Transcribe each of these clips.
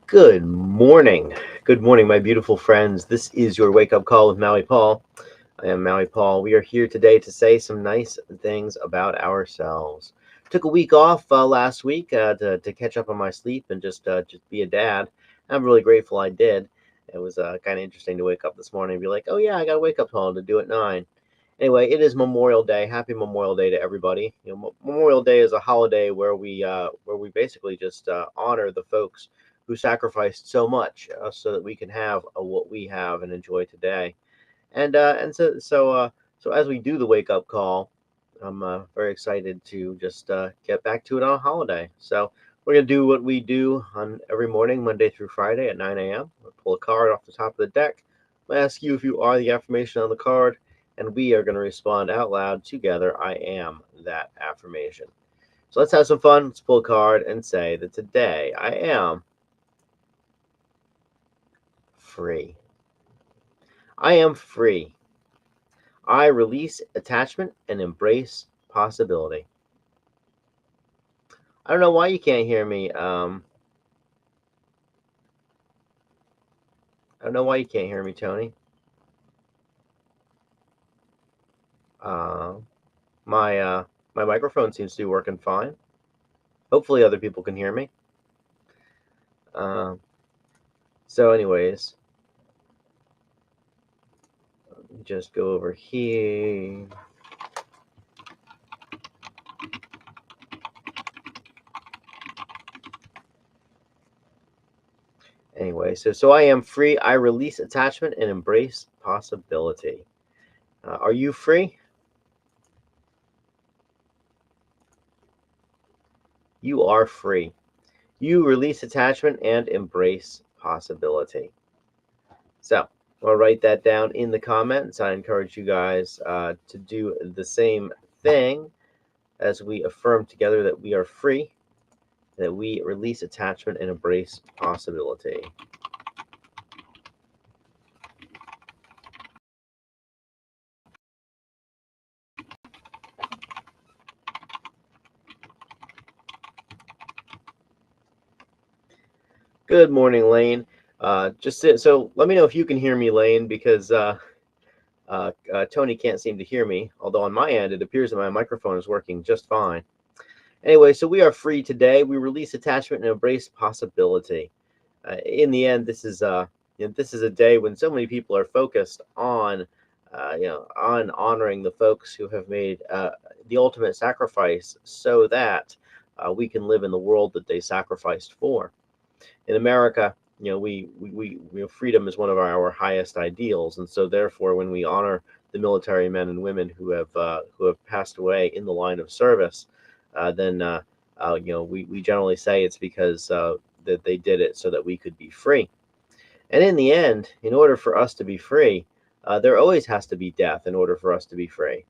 Good morning. Good morning, my beautiful friends. This is your wake up call with Maui Paul. I am Maui Paul. We are here today to say some nice things about ourselves. Took a week off last week to catch up on my sleep and just be a dad. I'm really grateful I did. It was kind of interesting to wake up this morning and be like, oh yeah, I got a wake up call to do at 9. Anyway, it is Memorial Day. Happy Memorial Day to everybody. Memorial Day is a holiday where we basically just honor the folks who sacrificed so much so that we can have what we have and enjoy today. And as we do the wake up call, I'm very excited to just get back to it on a holiday. So we're gonna do what we do on every morning, Monday through Friday at 9 a.m. We'll pull a card off the top of the deck. I'll ask you if you are the affirmation on the card, and we are gonna respond out loud together. I am that affirmation. So let's have some fun. Let's pull a card and say that today I am free. I am free. I release attachment and embrace possibility. I don't know why you can't hear me. I don't know why you can't hear me, Tony. Uh, my microphone seems to be working fine. Hopefully, other people can hear me. Uh, anyways, let me just go over here. Anyway, so I am free. I release attachment and embrace possibility. Are you free? You are free. You release attachment and embrace possibility. So I'll write that down in the comments. I encourage you guys to do the same thing as we affirm together that we are free, that we release attachment and embrace possibility. Good morning, Lane. So let me know if you can hear me, Lane, because Tony can't seem to hear me. Although on my end, it appears that my microphone is working just fine. Anyway, so we are free today. We release attachment and embrace possibility. In the end, this is a day when so many people are focused on on honoring the folks who have made the ultimate sacrifice so that we can live in the world that they sacrificed for. In America, freedom is one of our highest ideals, and so therefore, when we honor the military men and women who have passed away in the line of service, then we generally say it's because that they did it so that we could be free. And in the end, in order for us to be free, there always has to be death in order for us to be free.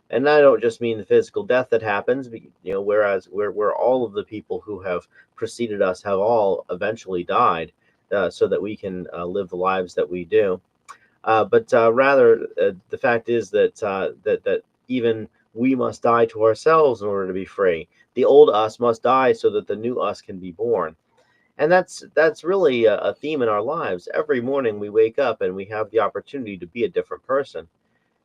And I don't just mean the physical death that happens, whereas where all of the people who have preceded us have all eventually died, so that we can live the lives that we do. But rather, the fact is that even we must die to ourselves in order to be free. The old us must die so that the new us can be born. And that's really a theme in our lives. Every morning we wake up and we have the opportunity to be a different person.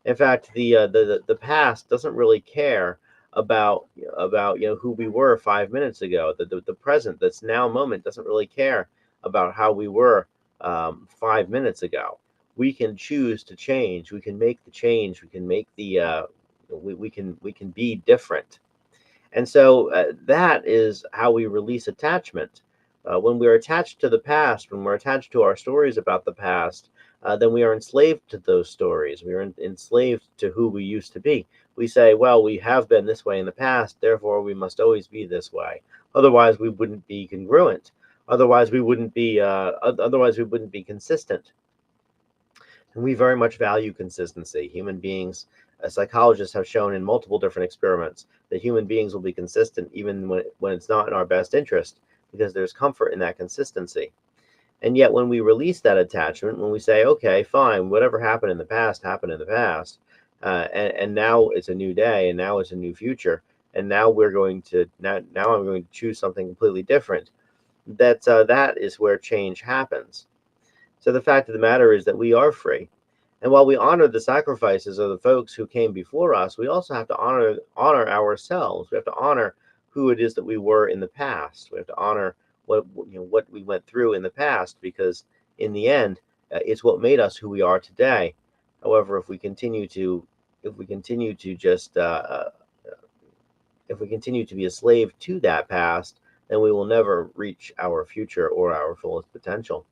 In fact, the past doesn't really care about who we were 5 minutes ago. The present that's now moment doesn't really care about how we were 5 minutes ago. We can choose to change. We can make the change. We can make we can be different. And so that is how we release attachment. When we're attached to the past, when we're attached to our stories about the past, then we are enslaved to those stories. We are enslaved to who we used to be. We say, well, we have been this way in the past, therefore we must always be this way. Otherwise, we wouldn't be congruent. Otherwise, we wouldn't be consistent. And we very much value consistency. Human beings, psychologists have shown in multiple different experiments that human beings will be consistent even when it's not in our best interest, because there's comfort in that consistency. And yet, when we release that attachment, when we say, okay, fine, whatever happened in the past happened in the past, and now it's a new day, and now it's a new future, and now I'm going to choose something completely different. that is where change happens. So the fact of the matter is that we are free. And while we honor the sacrifices of the folks who came before us, we also have to honor ourselves. We have to honor who it is that we were in the past. We have to honor what we went through in the past, because in the end, it's what made us who we are today. However, if we continue to just if we continue to be a slave to that past, then we will never reach our future or our fullest potential.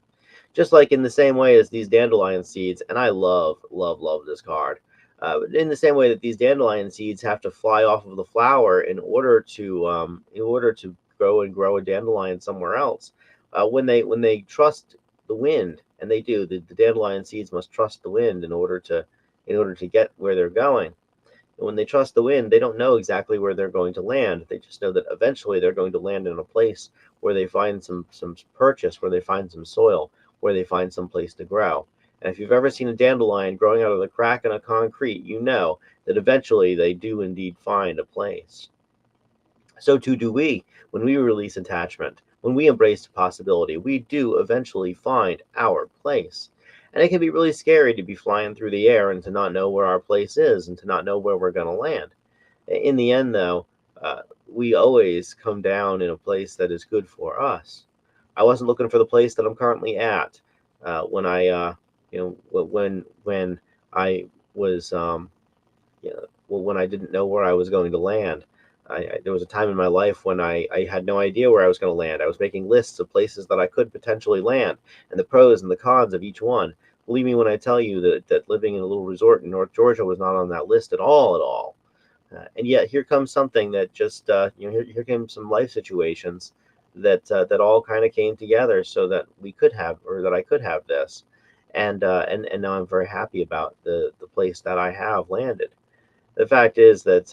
Just like in the same way as these dandelion seeds, and I love, love, love this card. In the same way that these dandelion seeds have to fly off of the flower in order to grow a dandelion somewhere else. When they trust the wind, and they do, the dandelion seeds must trust the wind in order to get where they're going. And when they trust the wind, they don't know exactly where they're going to land. They just know that eventually they're going to land in a place where they find some purchase, where they find some soil, where they find some place to grow. And if you've ever seen a dandelion growing out of the crack in a concrete, you know that eventually they do indeed find a place. So too do we. When we release attachment, when we embrace possibility, we do eventually find our place. And it can be really scary to be flying through the air and to not know where our place is and to not know where we're going to land. In the end, though, we always come down in a place that is good for us. I wasn't looking for the place that I'm currently at when when I was you know, well, when I didn't know where I was going to land. There was a time in my life when I had no idea where I was going to land. I was making lists of places that I could potentially land and the pros and the cons of each one. Believe me when I tell you that living in a little resort in North Georgia was not on that list at all, at all. And yet here comes something that just here came some life situations that all kind of came together so that we could have, or that I could have this, and now I'm very happy about the place that I have landed. The fact is that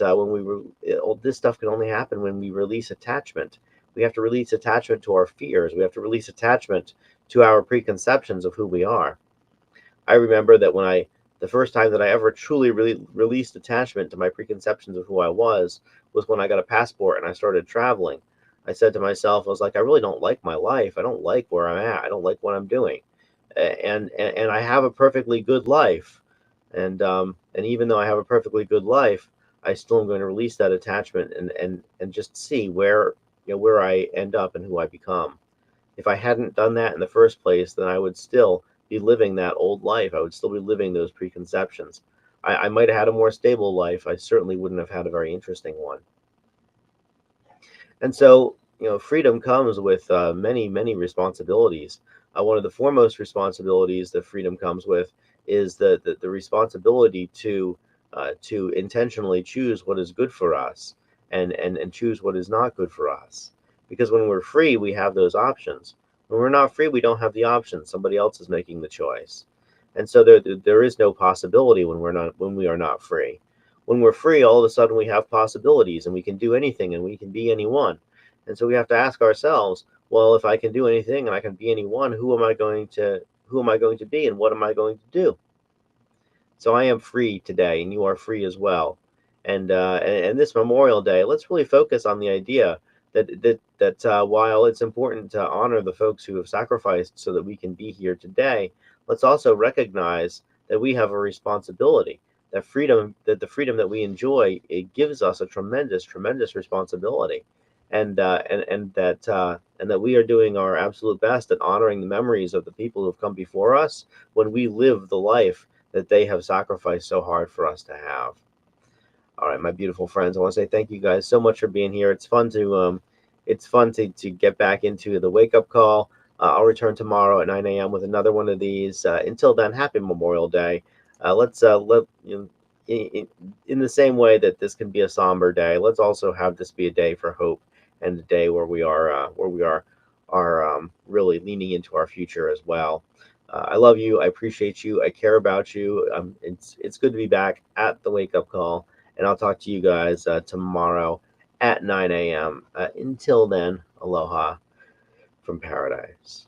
this stuff can only happen when we release attachment. We have to release attachment to our fears. We have to release attachment to our preconceptions of who we are. I remember that the first time that I ever truly really released attachment to my preconceptions of who I was when I got a passport and I started traveling. I said to myself, I was like, I really don't like my life. I don't like where I'm at. I don't like what I'm doing, and I have a perfectly good life, and even though I have a perfectly good life, I still am going to release that attachment and just see where I end up and who I become. If I hadn't done that in the first place, then I would still be living that old life. I would still be living those preconceptions. I might have had a more stable life. I certainly wouldn't have had a very interesting one. And so, freedom comes with many, many responsibilities. One of the foremost responsibilities that freedom comes with is the responsibility to intentionally choose what is good for us and choose what is not good for us. Because when we're free, we have those options. When we're not free, we don't have the options. Somebody else is making the choice. And so there is no possibility when we are not free. When we're free, all of a sudden we have possibilities and we can do anything and we can be anyone. And so we have to ask ourselves, well, if I can do anything and I can be anyone, who am I going to be and what am I going to do? So I am free today, and you are free as well. And this Memorial Day, let's really focus on the idea that while it's important to honor the folks who have sacrificed so that we can be here today, let's also recognize that we have a responsibility. That the freedom that we enjoy, it gives us a tremendous, tremendous responsibility, and that we are doing our absolute best at honoring the memories of the people who have come before us when we live the life that they have sacrificed so hard for us to have. All right, my beautiful friends, I want to say thank you guys so much for being here. It's fun to get back into the wake up call. I'll return tomorrow at 9 a.m. with another one of these. Until then, happy Memorial Day. Let's let you know, in the same way that this can be a somber day, let's also have this be a day for hope and a day where we are really leaning into our future as well. I love you. I appreciate you. I care about you. It's good to be back at the wake up call, and I'll talk to you guys tomorrow at 9 a.m. Until then, aloha from paradise.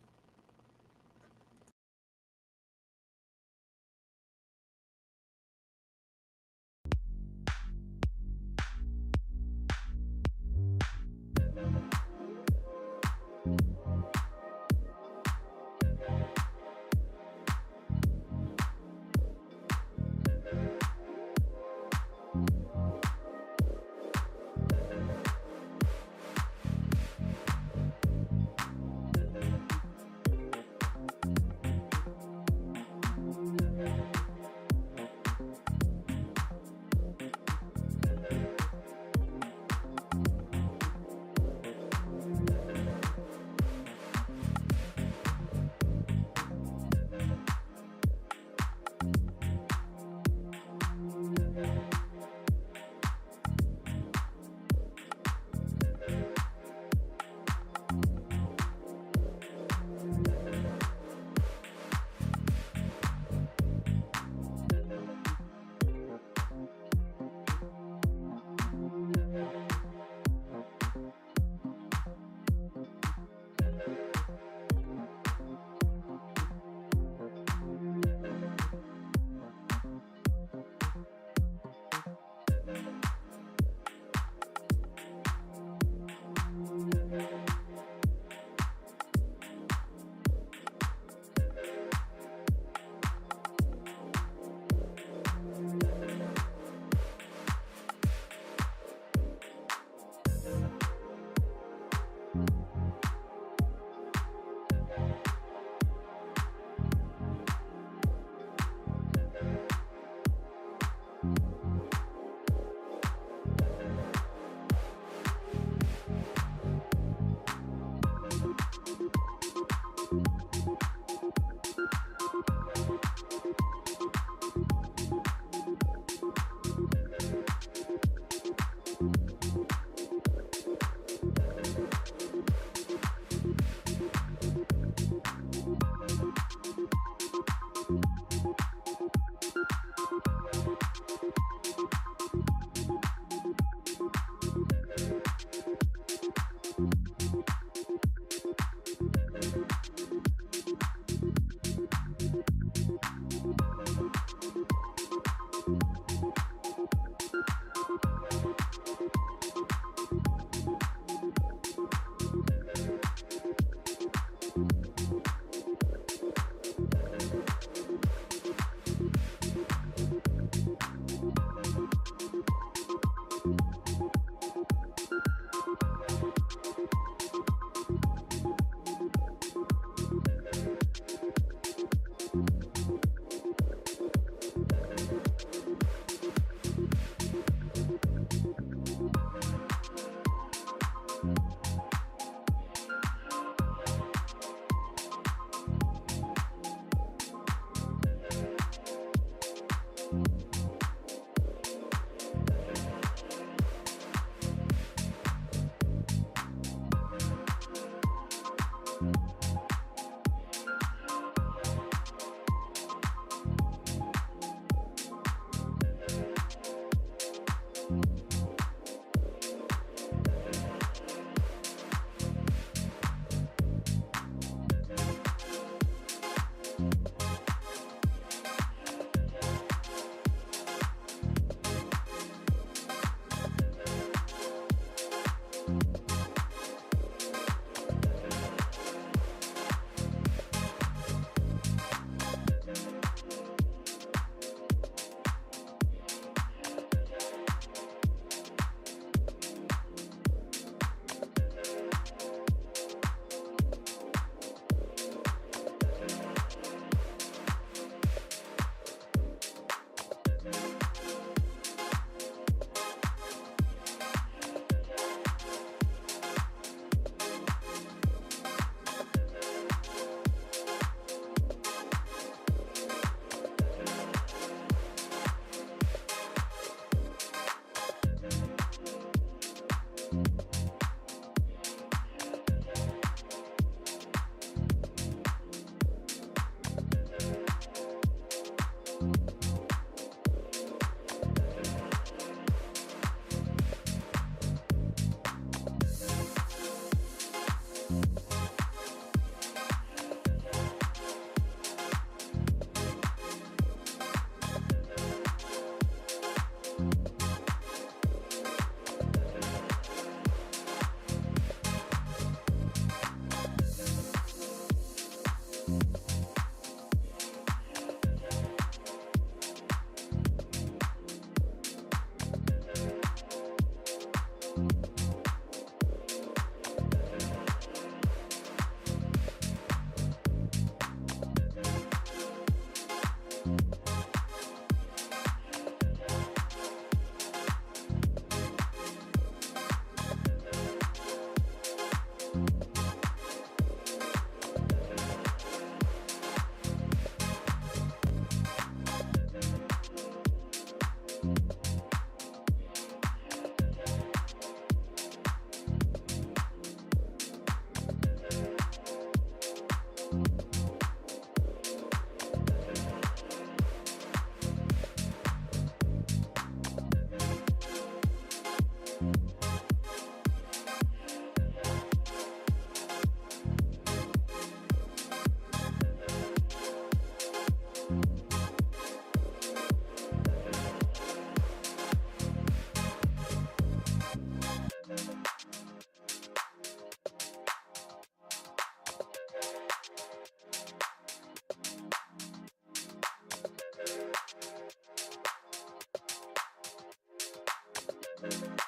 you.